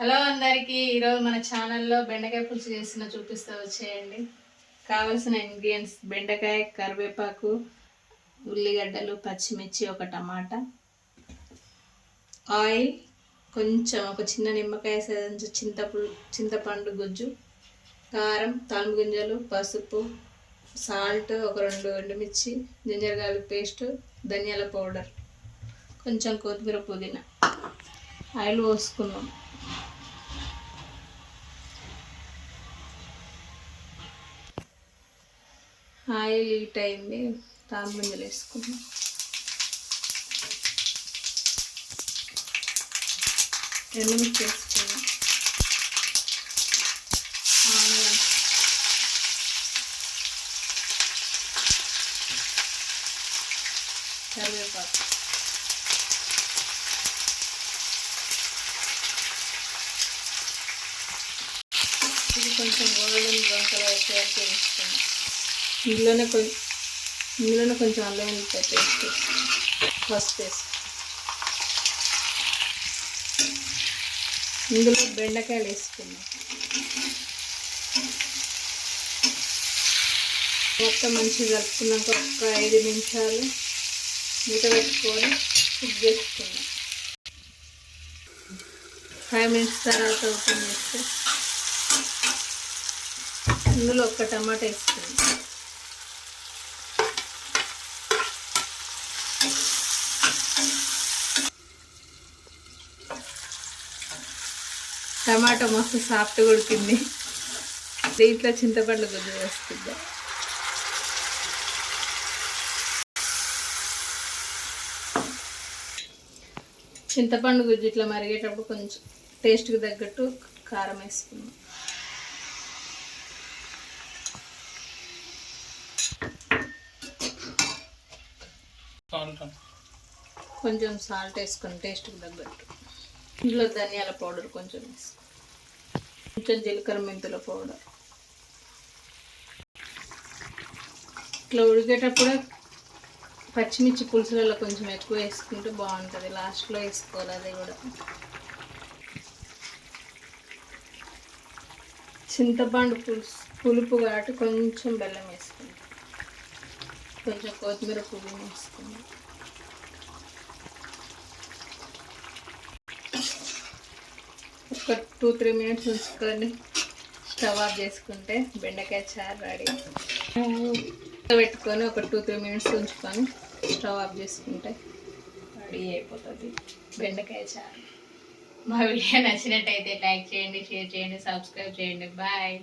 Hello అందరికీ, ఈరోజు మన ఛానల్లో బెండకాయ పులుసు చేసిన చూపిస్తూ వచ్చేయండి. కావాల్సిన ఇంగ్రీడియంట్స్: బెండకాయ, కరివేపాకు, ఉల్లిగడ్డలు, పచ్చిమిర్చి, ఒక టమాటా, ఆయిల్, కొంచెం ఒక చిన్న నిమ్మకాయ సైజు చింతపండు గుజ్జు, కారం, తాలింపు గింజలు, పసుపు, సాల్ట్, ఒక 2 ఎండుమిర్చి, జింజర్ గార్లిక్ పేస్ట్, ధనియాల పౌడర్, కొంచెం కొత్తిమీర, పుదీనా. ఆయిల్ పోసుకున్నాం. ఆయిల్ హీట్ అయింది, తాలింపు గింజలు వేసుకున్నాం. ఎండుమిర్చి వేసుకున్నాం. ఆనియన్, కరివేపాకు, ఇది కొంచెం గోల్డెన్ బ్రౌన్ కలర్ వచ్చేవరకు వేసుకున్నాం. ఇందులోనే కొంచెం అల్లం వెల్లిపాయ పేస్ట్ ఫస్ట్ వేసి, ఇందులో బెండకాయలు వేసుకున్నాం. మొత్తం మంచిగా కలుపుకున్నాక ఒక 5 నిమిషాలు మూత పెట్టుకొని కుక్ చేసుకున్నాం. 5 మినిట్స్ తర్వాత ఓపెన్ చేస్తే ఇందులో ఒక టమాటా వేసుకున్నాం. టమాటా మస్తు సాఫ్ట్గా ఉడికింది. దీంట్లో చింతపండు గుజ్జు వేసుకుందాం. చింతపండు గుజ్జు ఇట్లా మరిగేటప్పుడు కొంచెం టేస్ట్కి తగ్గట్టు కారం వేసుకుందాం. కొంచెం సాల్ట్ వేసుకొని టేస్ట్కి తగ్గట్టు. ఇందులో ధనియాల పౌడర్ కొంచెం వేసుకో, కొంచెం జీలకర్ర మెంతుల పౌడర్. ఇట్లా ఉడికేటప్పుడు పచ్చిమిర్చి పులుసులలో కొంచెం ఎక్కువ వేసుకుంటే బాగుంటుంది. లాస్ట్లో వేసుకోవాలి. అది కూడా చింతపండు పులుపు కాబట్టి కొంచెం బెల్లం వేసుకుంటాం. కొంచెం కొత్తిమీర పుదీనా వేసుకుంటాం. ఒక 2-3 మినిట్స్ ఉంచుకొని స్టవ్ ఆఫ్ చేసుకుంటే బెండకాయ చారు రెడీ. పెట్టుకొని ఒక 2-3 మినిట్స్ ఉంచుకొని స్టవ్ ఆఫ్ చేసుకుంటే రెడీ అయిపోతుంది బెండకాయ చారు. మా వీడియో నచ్చినట్టయితే లైక్ చేయండి, షేర్ చేయండి, సబ్స్క్రైబ్ చేయండి. బాయ్.